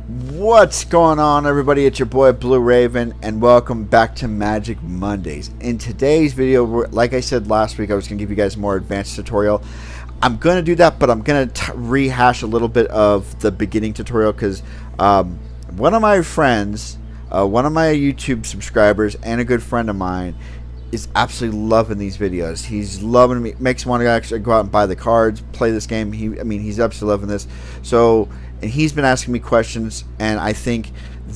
What's going on, everybody? It's your boy Blue Raven, and welcome back to Magic Mondays. In today's video, like I said last week, I was going to give you guys a more advanced tutorial. I'm going to do that, but I'm going to rehash a little bit of the beginning tutorial because one of my friends, one of my YouTube subscribers, and a good friend of mine is absolutely loving these videos. He's loving me, makes me want to actually go out and buy the cards, play this game. He's absolutely loving this. So, and he's been asking me questions, and I think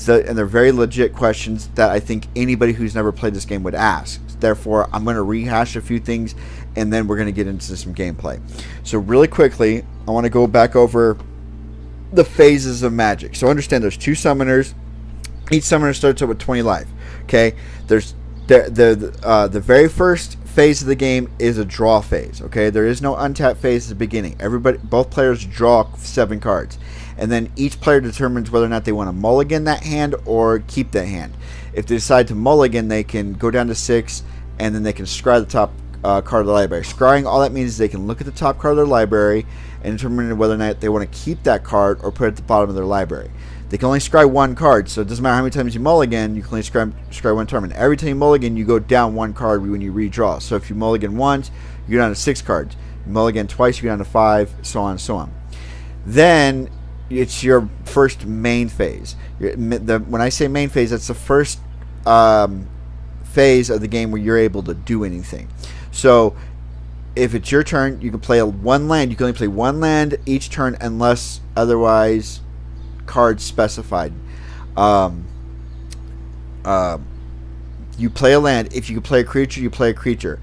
and they're very legit questions that I think anybody who's never played this game would ask. Therefore, I'm going to rehash a few things, and then we're going to get into some gameplay. So, really quickly, I want to go back over the phases of Magic. So, understand there's two summoners. Each summoner starts out with 20 life. Okay, there's the very first phase of the game is a draw phase. Okay, there is no untap phase at the beginning. Both players draw 7 cards, and then each player determines whether or not they want to mulligan that hand or keep that hand. If they decide to mulligan, they can go down to 6, and then they can scry the top card of the library. Scrying, all that means is they can look at the top card of their library and determine whether or not they want to keep that card or put it at the bottom of their library. They can only scry one card, so it doesn't matter how many times you mulligan, you can only scry one term. And every time you mulligan, you go down 1 card when you redraw. So if you mulligan once, you go down to 6 cards. You mulligan twice, you go down to 5, so on and so on. Then it's your first main phase. When I say main phase, that's the first phase of the game where you're able to do anything. So if it's your turn, you can play one land. You can only play one land each turn unless otherwise cards specified. You play a land. If you can play a creature, you play a creature.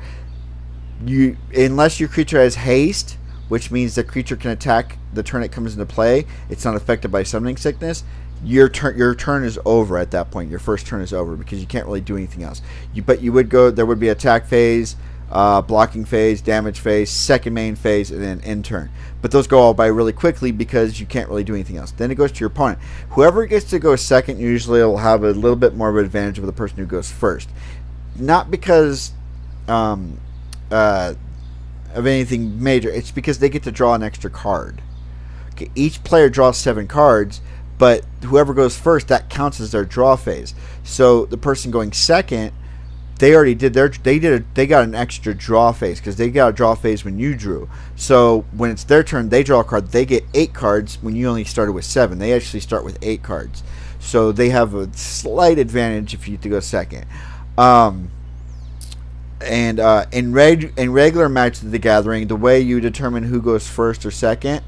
Unless your creature has haste, which means the creature can attack the turn it comes into play, it's not affected by summoning sickness. Your turn is over at that point. Your first turn is over because you can't really do anything else. There would be attack phase, blocking phase, damage phase, second main phase, and then end turn. But those go all by really quickly because you can't really do anything else. Then it goes to your opponent. Whoever gets to go second usually will have a little bit more of an advantage over the person who goes first. Not because of anything major. It's because they get to draw an extra card. Okay, each player draws 7 cards, but whoever goes first, that counts as their draw phase. So the person going second, they already did they got an extra draw phase because they got a draw phase when you drew. So when it's their turn, they draw a card. They get 8 cards when you only started with 7. They actually start with 8 cards. So they have a slight advantage if you get to go second. In regular Magic the Gathering, the way you determine who goes first or second,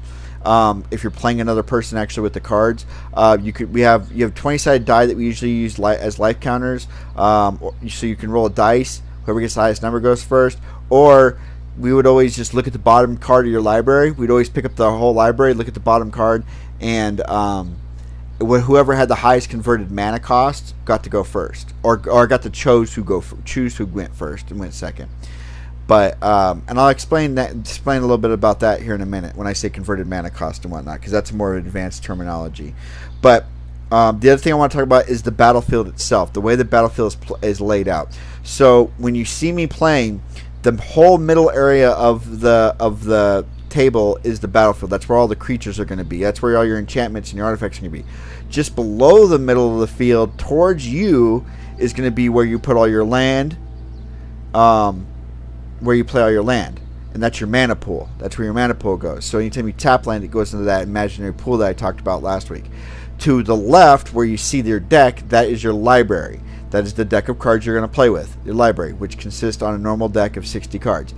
if you're playing another person actually with the cards, you have 20-sided die that we usually use as life counters. So you can roll a dice. Whoever gets the highest number goes first. Or we would always just look at the bottom card of your library. We'd always pick up the whole library, look at the bottom card, and whoever had the highest converted mana cost got to go first, or got to choose who went first and went second. But and I'll explain a little bit about that here in a minute when I say converted mana cost and whatnot, because that's more advanced terminology. But the other thing I want to talk about is the battlefield itself, the way the battlefield is laid out. So when you see me playing, the whole middle area of the table is the battlefield. That's where all the creatures are going to be. That's where all your enchantments and your artifacts are going to be. Just below the middle of the field, towards you, is going to be where you put all your land. Where you play all your land, and that's your mana pool. That's where your mana pool goes. So anytime you tap land, it goes into that imaginary pool that I talked about last week. To the left, where you see your deck, that is your library. That is the deck of cards you're going to play with, your library, which consists on a normal deck of 60 cards.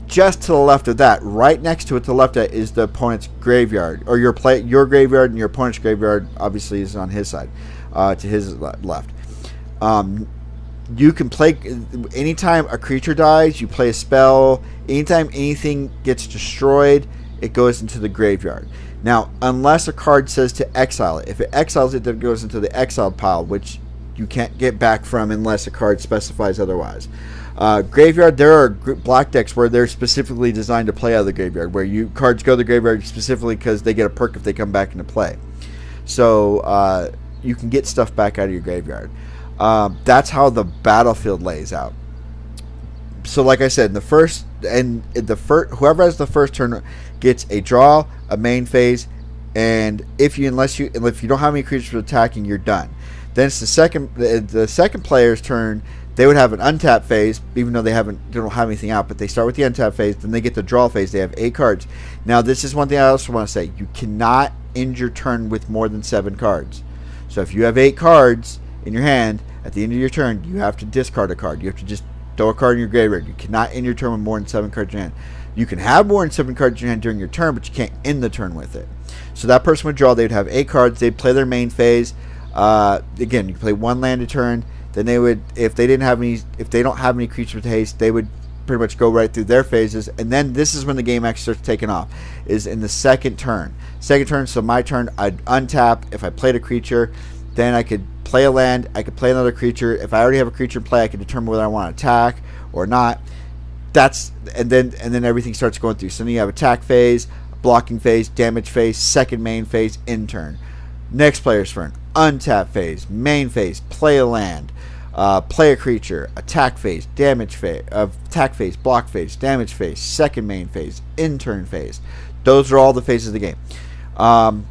Just to the left of that, right next to it, to the left of that, is the opponent's graveyard, or your graveyard, and your opponent's graveyard obviously is on his side, to his left. You can play anytime a creature dies, you play a spell. Anytime anything gets destroyed, it goes into the graveyard. Now, unless a card says to exile it, if it exiles it, then it goes into the exiled pile, which you can't get back from unless a card specifies otherwise. Graveyard, there are black decks where they're specifically designed to play out of the graveyard, where cards go to the graveyard specifically because they get a perk if they come back into play. So you can get stuff back out of your graveyard. That's how the battlefield lays out. So like I said, whoever has the first turn gets a draw, a main phase, and if you don't have any creatures attacking, you're done. Then it's the second player's turn. They would have an untap phase, even though they don't have anything out, but they start with the untap phase, then they get the draw phase. They have 8 cards. Now, this is one thing I also want to say. You cannot end your turn with more than 7 cards. So if you have 8 cards in your hand, at the end of your turn, you have to discard a card. You have to just throw a card in your graveyard. You cannot end your turn with more than 7 cards in your hand. You can have more than 7 cards in your hand during your turn, but you can't end the turn with it. So that person would draw. They would have 8 cards. They'd play their main phase. Again, you can play 1 land a turn. Then they would, if they don't have any creatures with haste, they would pretty much go right through their phases. And then this is when the game actually starts taking off, is in the second turn. So my turn, I'd untap. If I played a creature, then I could play a land. I could play another creature. If I already have a creature in play, I can determine whether I want to attack or not. And then everything starts going through. So then you have attack phase, blocking phase, damage phase, second main phase, end turn. Next player's turn, untap phase, main phase, play a land, play a creature, attack phase, damage phase, attack phase, block phase, damage phase, second main phase, end turn phase. Those are all the phases of the game. Now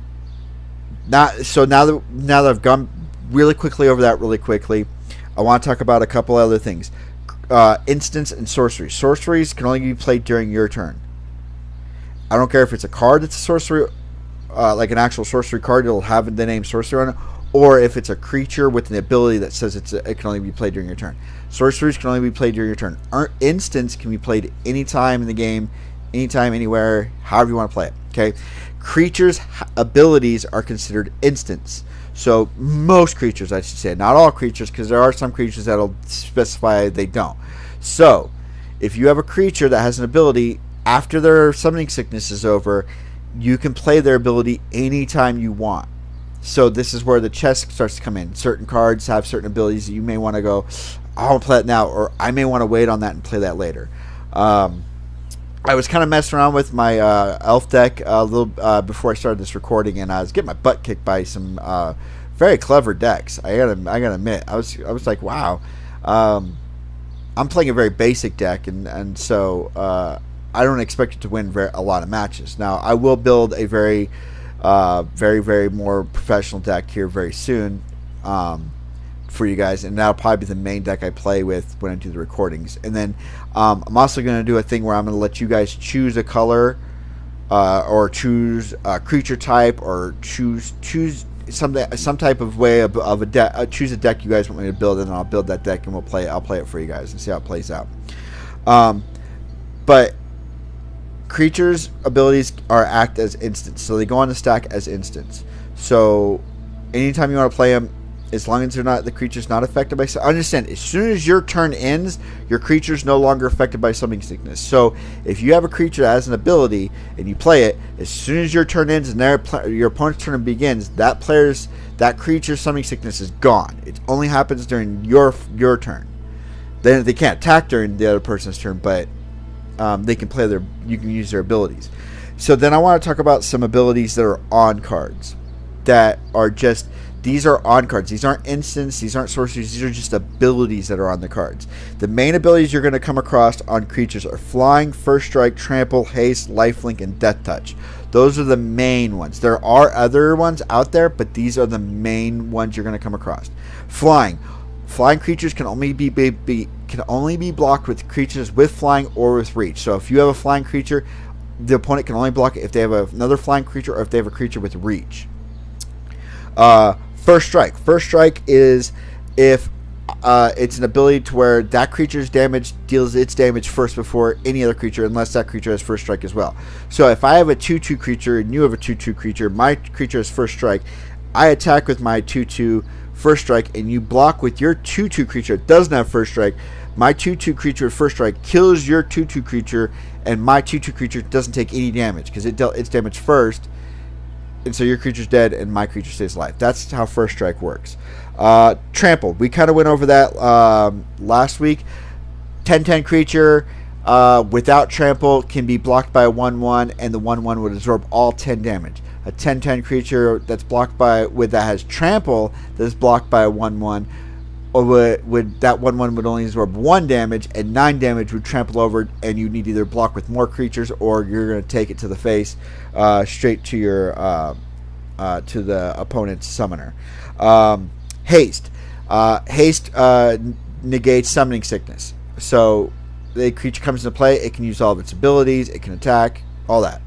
that I've gone really quickly over that really quickly, I want to talk about a couple other things. Instants and sorceries. Sorceries can only be played during your turn. I don't care if it's a card that's a sorcery, like an actual sorcery card, it'll have the name sorcery on it, or if it's a creature with an ability that says it can only be played during your turn. Sorceries can only be played during your turn. Instants can be played anytime in the game, anytime, anywhere, however you want to play it. Okay, creatures' abilities are considered instants. So most creatures, I should say, not all creatures, because there are some creatures that'll specify they don't. So if you have a creature that has an ability, after their summoning sickness is over, you can play their ability anytime you want. So this is where the chess starts to come in. Certain cards have certain abilities that you may want to go, I want to play it now, or I may want to wait on that and play that later. I was kind of messing around with my elf deck a little before I started this recording, and I was getting my butt kicked by some very clever decks. I gotta admit, I was like, wow. I'm playing a very basic deck, and so I don't expect it to win a lot of matches. Now, I will build a very more professional deck here very soon for you guys, and that'll probably be the main deck I play with when I do the recordings. And then I'm also going to do a thing where I'm going to let you guys choose a color or choose a creature type, or choose some type of way of a deck. Choose a deck you guys want me to build, and I'll build that deck, and I'll play it for you guys and see how it plays out. But creatures' abilities act as instants, so they go on the stack as instants. So anytime you want to play them, as long as the creature's not affected by. Understand, as soon as your turn ends, your creature's no longer affected by summoning sickness. So if you have a creature that has an ability and you play it, as soon as your turn ends and your opponent's turn begins, that creature's summoning sickness is gone. It only happens during your turn. Then they can't attack during the other person's turn, but they can play you can use their abilities. So then I want to talk about some abilities that are on cards, that are just, these are on cards. These aren't instants. These aren't sorceries. These are just abilities that are on the cards. The main abilities you're going to come across on creatures are Flying, First Strike, Trample, Haste, Lifelink, and Death Touch. Those are the main ones. There are other ones out there, but these are the main ones you're going to come across. Flying. Flying creatures can only be blocked with creatures with flying or with reach. So if you have a flying creature, the opponent can only block it if they have another flying creature or if they have a creature with reach. First Strike. First Strike is if it's an ability to where that creature's damage deals its damage first before any other creature, unless that creature has First Strike as well. So if I have a 2/2 creature and you have a 2/2 creature, my creature has First Strike, I attack with my 2/2 First Strike, and you block with your 2/2 creature that doesn't have First Strike. My 2/2 creature with First Strike kills your 2/2 creature, and my 2/2 creature doesn't take any damage because it dealt its damage first. And so your creature's dead and my creature stays alive. That's how First Strike works. Trample. We kind of went over that last week. 10/10 creature without Trample can be blocked by a 1/1, and the 1/1 would absorb all 10 damage. A 10/10 creature that's blocked that has Trample that is blocked by a 1/1, or would that 1/1 would only absorb 1 damage, and 9 damage would trample over, and you need either block with more creatures or you're going to take it to the face, straight to your to the opponent's summoner. Haste. Haste negates summoning sickness. So the creature comes into play, it can use all of its abilities, it can attack, all that.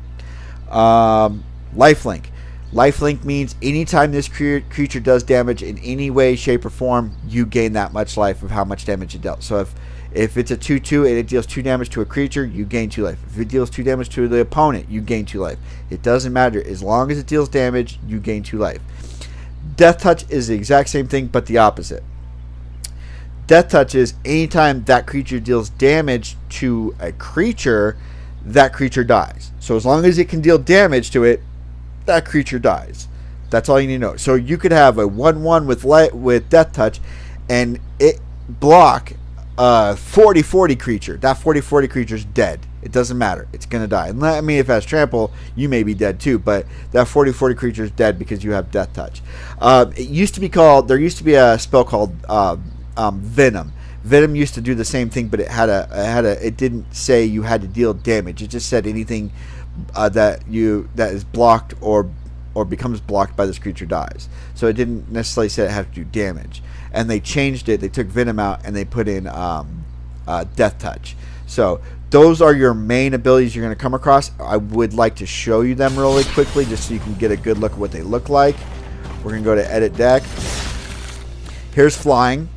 Lifelink. Lifelink means anytime this creature does damage in any way, shape, or form, you gain that much life of how much damage it dealt. So if it's a 2/2 and it deals 2 damage to a creature, you gain 2 life. If it deals 2 damage to the opponent, you gain 2 life. It doesn't matter. As long as it deals damage, you gain 2 life. Death Touch is the exact same thing, but the opposite. Death Touch is anytime that creature deals damage to a creature, that creature dies. So as long as it can deal damage to it, that creature dies. That's all you need to know. So you could have a 1/1 with Death Touch, and it block a 40/40 creature. That 40/40 creature is dead. It doesn't matter. It's gonna die. And I mean, if it has trample, you may be dead too. But that 40/40 creature is dead because you have Death Touch. It used to be called. There used to be a spell called Venom. Venom used to do the same thing, but it didn't say you had to deal damage. It just said anything that is blocked or becomes blocked by this creature dies. So it didn't necessarily say it had to do damage. And they changed it. They took Venom out and they put in Death Touch. So those are your main abilities you're going to come across. I would like to show you them really quickly just so you can get a good look at what they look like. We're going to go to Edit Deck. Here's Flying.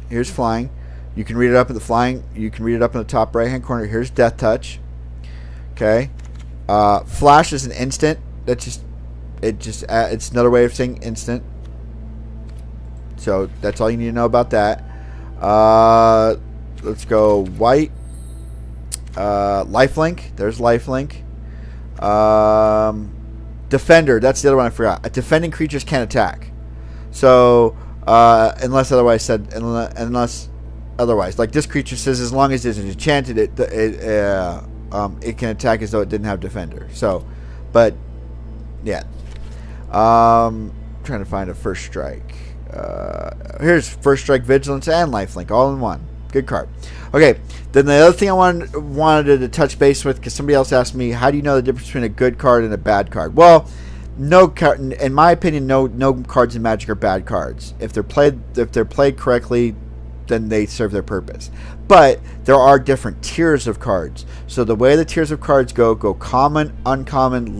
Here's Flying. You can read it up at the Flying. You can read it up in the top right hand corner. Here's Death Touch. Okay. Flash is an instant. It's another way of saying instant. So that's all you need to know about that. Let's go white. Lifelink. There's Lifelink. Defender. That's the other one I forgot. Defending creatures can't attack. So unless otherwise said, unless otherwise, like this creature says, as long as it's enchanted, it can attack as though it didn't have defender. So, but yeah. Trying to find a First Strike. Here's First Strike, Vigilance, and Lifelink all in one. Good card. Okay, then the other thing I wanted to touch base with, because somebody else asked me, how do you know the difference between a good card and a bad card? Well, in my opinion, no cards in Magic are bad cards. If they're played correctly, then they serve their purpose. But there are different tiers of cards. So the way the tiers of cards go common, uncommon,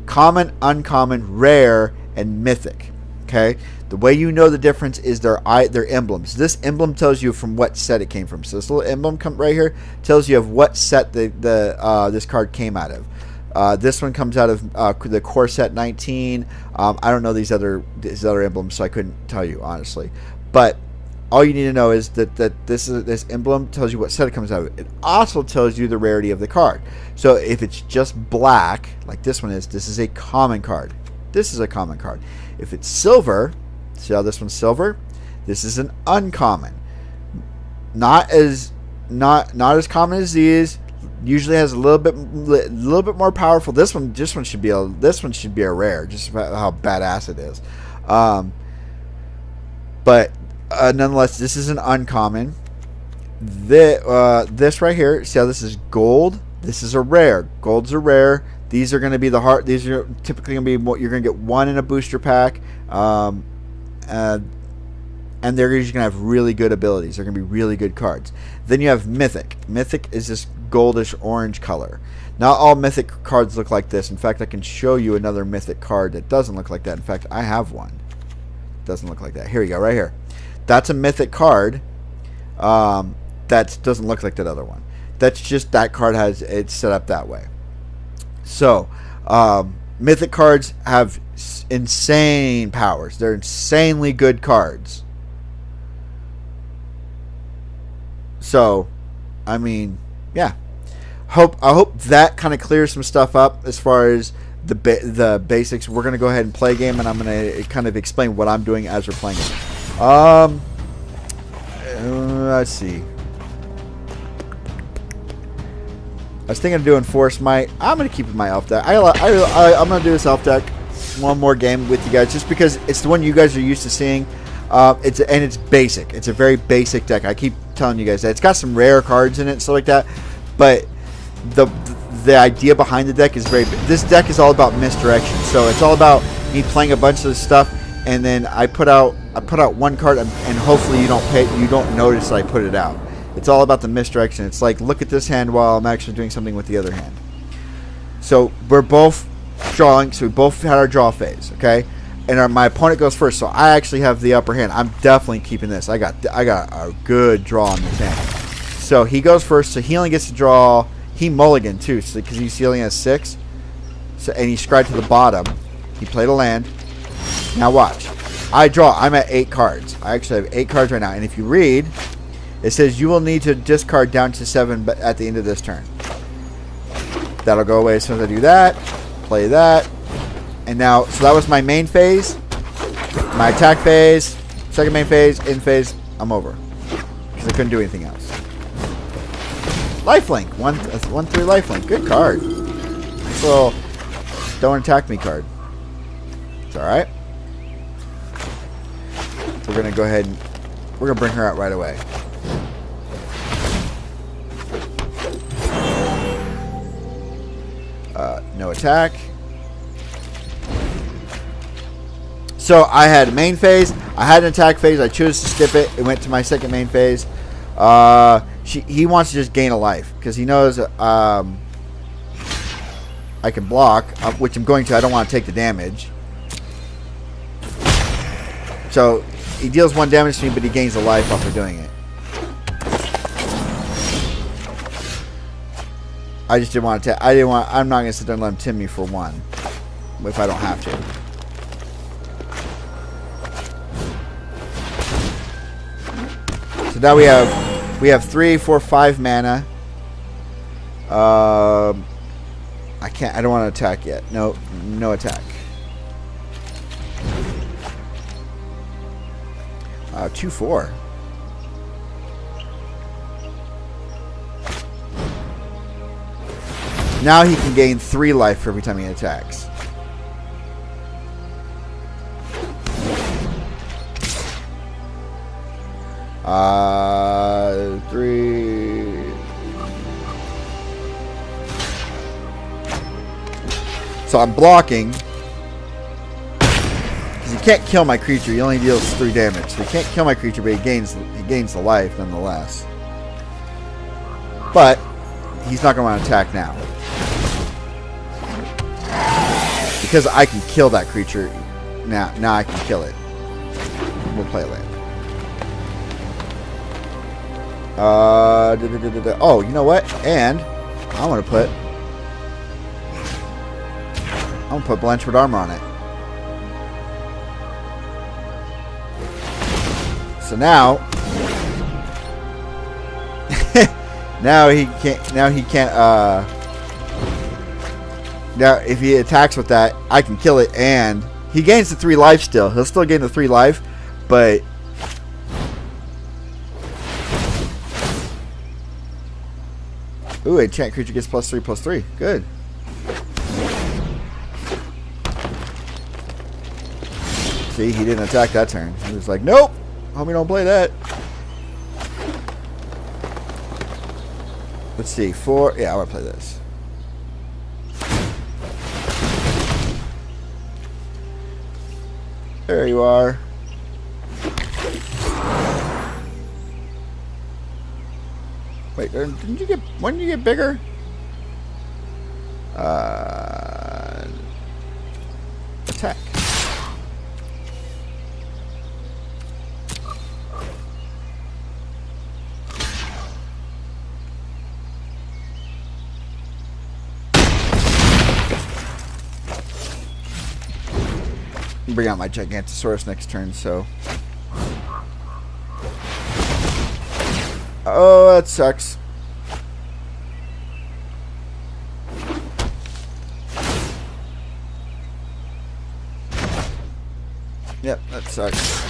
common, uncommon, rare, and mythic. Okay, the way you know the difference is their emblems. This emblem tells you from what set it came from. So this little emblem right here tells you of what set this card came out of. This one comes out of the core set 19. I don't know these other emblems, so I couldn't tell you honestly. But all you need to know is that this emblem tells you what set it comes out of. It also tells you the rarity of the card. So if it's just black, like this one is, this is a common card. This is a common card. If it's silver, see how this one's silver? This is an uncommon. Not as common as these. Usually has a little bit more powerful. This one should be a rare, just about how badass it is. But nonetheless, this is an uncommon. This right here, see how this is gold? This is a rare. Gold's a rare. These are going to be these are typically going to be what you're going to get one in a booster pack, and they're usually going to have really good abilities. They're going to be really good cards. Then you have Mythic. Mythic is this goldish orange color. Not all Mythic cards look like this. In fact, I can show you another Mythic card that doesn't look like that. In fact, I have one. Doesn't look like that. Here you go, right here. That's a Mythic card. That doesn't look like that other one. That's just that card it's set up that way. So, Mythic cards have insane powers. They're insanely good cards. So, I mean, yeah. I hope that kind of clears some stuff up as far as the basics. We're gonna go ahead and play a game, and I'm gonna kind of explain what I'm doing as we're playing it. Let's see. I was thinking of doing Force Might. I'm going to keep my Elf deck. I'm going to do this Elf deck one more game with you guys just because it's the one you guys are used to seeing. It's basic. It's a very basic deck. I keep telling you guys that. It's got some rare cards in it and stuff like that. But the idea behind the deck is very. This deck is all about misdirection. So it's all about me playing a bunch of stuff, and then I put out one card, and hopefully you don't notice that I put it out. It's all about the misdirection. It's like, look at this hand while I'm actually doing something with the other hand. So we're both drawing. So we both had our draw phase, okay? And my opponent goes first, so I actually have the upper hand. I'm definitely keeping this. I got a good draw on this hand. So he goes first, so he only gets to draw. He mulligan too, so because he only has 6. So and he scryed to the bottom. He played a land. Now watch. I draw. I'm at 8 cards. I actually have 8 cards right now. And if you read, it says you will need to discard down to 7 at the end of this turn. That'll go away as soon as I do that. Play that. And now, so that was my main phase, my attack phase, second main phase, end phase. I'm over because I couldn't do anything else. Lifelink, 1/3 lifelink, good card. Nice little don't attack me card. It's all right. We're gonna go ahead and we're gonna bring her out right away. No attack. So I had main phase, I had an attack phase, I chose to skip it, it went to my second main phase. He wants to just gain a life, because he knows I can block, which I'm going to, I don't want to take the damage. So he deals 1 damage to me, but he gains a life after doing it. I just didn't want to, I'm not going to sit there and let him tim me for 1, if I don't have to. So now we have 3, 4, 5 mana. I don't want to attack yet. No attack. 2, 4. Now he can gain 3 life for every time he attacks. Three. So I'm blocking because he can't kill my creature. He only deals 3 damage. So he can't kill my creature, but he gains the life nonetheless. But he's not going to want to attack now because I can kill that creature. Now I can kill it. We'll play land. Oh, you know what? And I'm gonna put Blanchard armor on it. So now, now he can't. Now if he attacks with that, I can kill it, and he gains the 3 life still. He'll still gain the 3 life, but. Ooh, a enchant creature gets +3/+3. Good. See, he didn't attack that turn. He was like, nope. Homie, don't play that. Let's see. 4. Yeah, I want to play this. There you are. Wait, didn't you get? When did you get bigger? Attack. Bring out my Gigantosaurus next turn, so. Oh, that sucks. Yep, that sucks.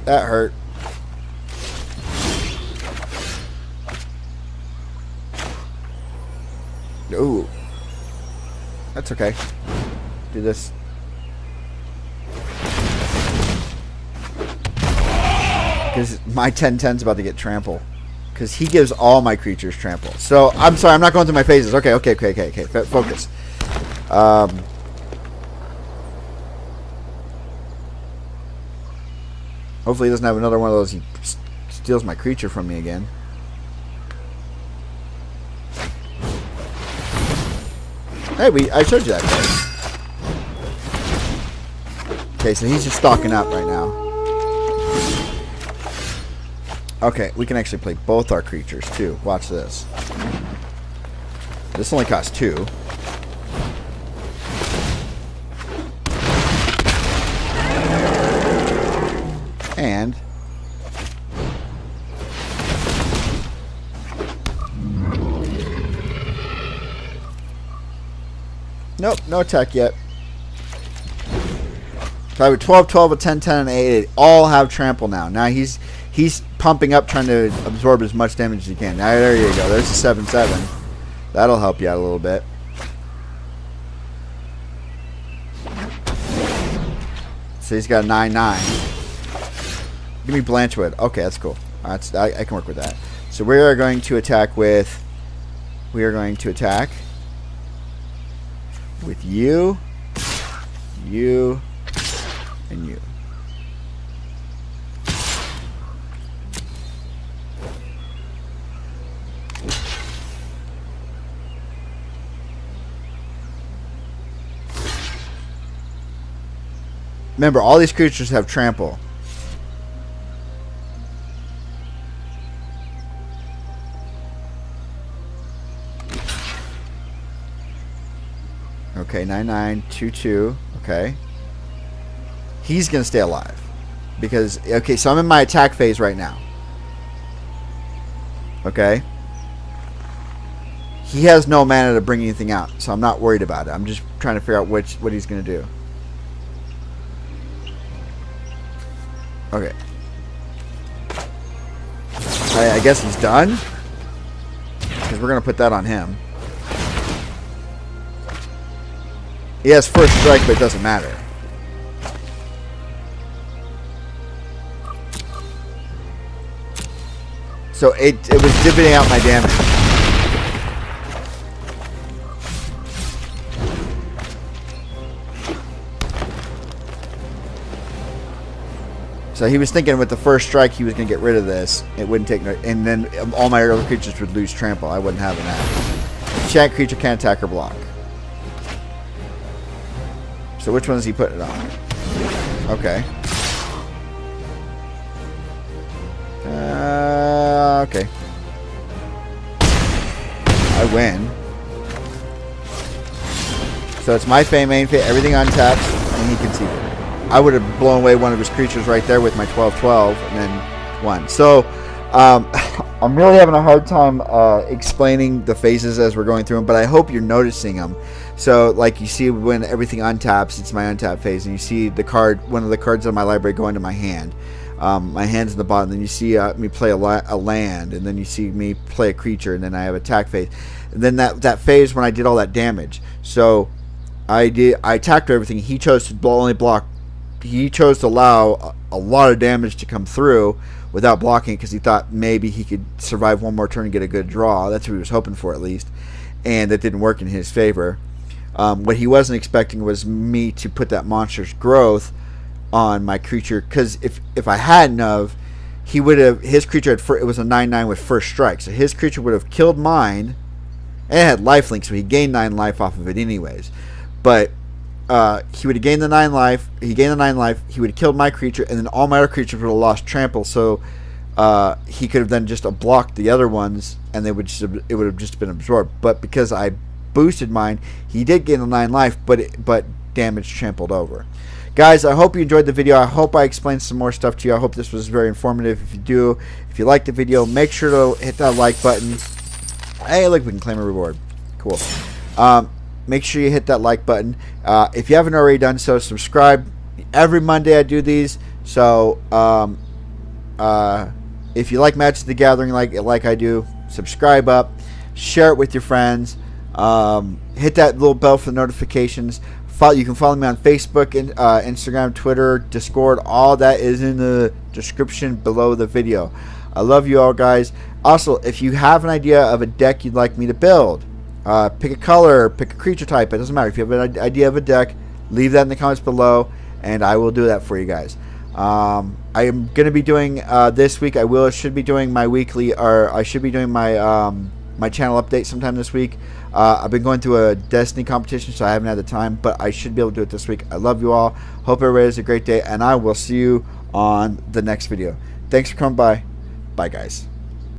That hurt. Ooh. That's okay. Do this. Because my 10-10's about to get trample. Because he gives all my creatures trample. So, I'm sorry, I'm not going through my phases. Okay. Focus. Hopefully he doesn't have another one of those. He steals my creature from me again. Hey, I showed you that card. Okay, so he's just stocking up right now. Okay, we can actually play both our creatures too. Watch this. This only costs 2. And nope, no attack yet. So I have a 12, 12, a 10, 10, and 8. They all have trample now. Now he's pumping up, trying to absorb as much damage as he can. Now, there you go. There's a 7, 7. That'll help you out a little bit. So he's got a 9, 9. Give me Blanchwood. Okay, that's cool. I can work with that. So we are going to attack with. We are going to attack with you, you, and you. Remember, all these creatures have trample. Okay, 9, 9, 2, 2. Okay. He's going to stay alive. Because, okay, so I'm in my attack phase right now. Okay. He has no mana to bring anything out, so I'm not worried about it. I'm just trying to figure out what he's going to do. Okay. I guess he's done. Because we're going to put that on him. He has first strike, but it doesn't matter. So it was divvying out my damage. So he was thinking with the first strike he was going to get rid of this. It wouldn't take no, and then all my other creatures would lose trample. I wouldn't have that. Enchant creature can't attack or block. So which one is he putting it on? Okay. Okay. I win. So it's my main phase, everything untapped, and he can see it. I would have blown away one of his creatures right there with my 12-12, and then won. So I'm really having a hard time explaining the phases as we're going through them, but I hope you're noticing them. So, like, you see when everything untaps, it's my untap phase, and you see the card, one of the cards on my library go into my hand. My hand's in the bottom, then you see me play a land, and then you see me play a creature, and then I have attack phase. And then that phase when I did all that damage. So I attacked everything. He chose to only block. He chose to allow a lot of damage to come through without blocking because he thought maybe he could survive one more turn and get a good draw. That's what he was hoping for, at least. And that didn't work in his favor. What he wasn't expecting was me to put that monstrous growth on my creature, because if I hadn't of, he would have, his creature had it was a 9/9 with first strike, so his creature would have killed mine, and it had lifelink, so he gained 9 life off of it anyways. But he would have gained the 9 life. He gained the 9 life. He would have killed my creature, and then all my other creatures would have lost trample. So he could have then just blocked the other ones, and it would have just been absorbed. But because I boosted mine, he did gain the 9 life, but damage trampled over. Guys, I hope you enjoyed the video. I hope I explained some more stuff to you. I hope this was very informative. If you do, if you liked the video, make sure to hit that like button. Hey, look, we can claim a reward. Cool. Make sure you hit that like button. If you haven't already done so, subscribe. Every Monday I do these. So if you like Magic the Gathering like I do, subscribe up. Share it with your friends. Hit that little bell for the notifications. You can follow me on Facebook, and Instagram, Twitter, Discord. All that is in the description below the video. I love you all, guys. Also, if you have an idea of a deck you'd like me to build, pick a color, pick a creature type. It doesn't matter. If you have an idea of a deck, leave that in the comments below, and I will do that for you guys. I am going to be doing this week. Should be doing my weekly, or I should be doing my my channel update sometime this week. I've been going through a Destiny competition, so I haven't had the time, but I should be able to do it this week. I love you all. Hope everybody has a great day, and I will see you on the next video. Thanks for coming by. Bye, guys.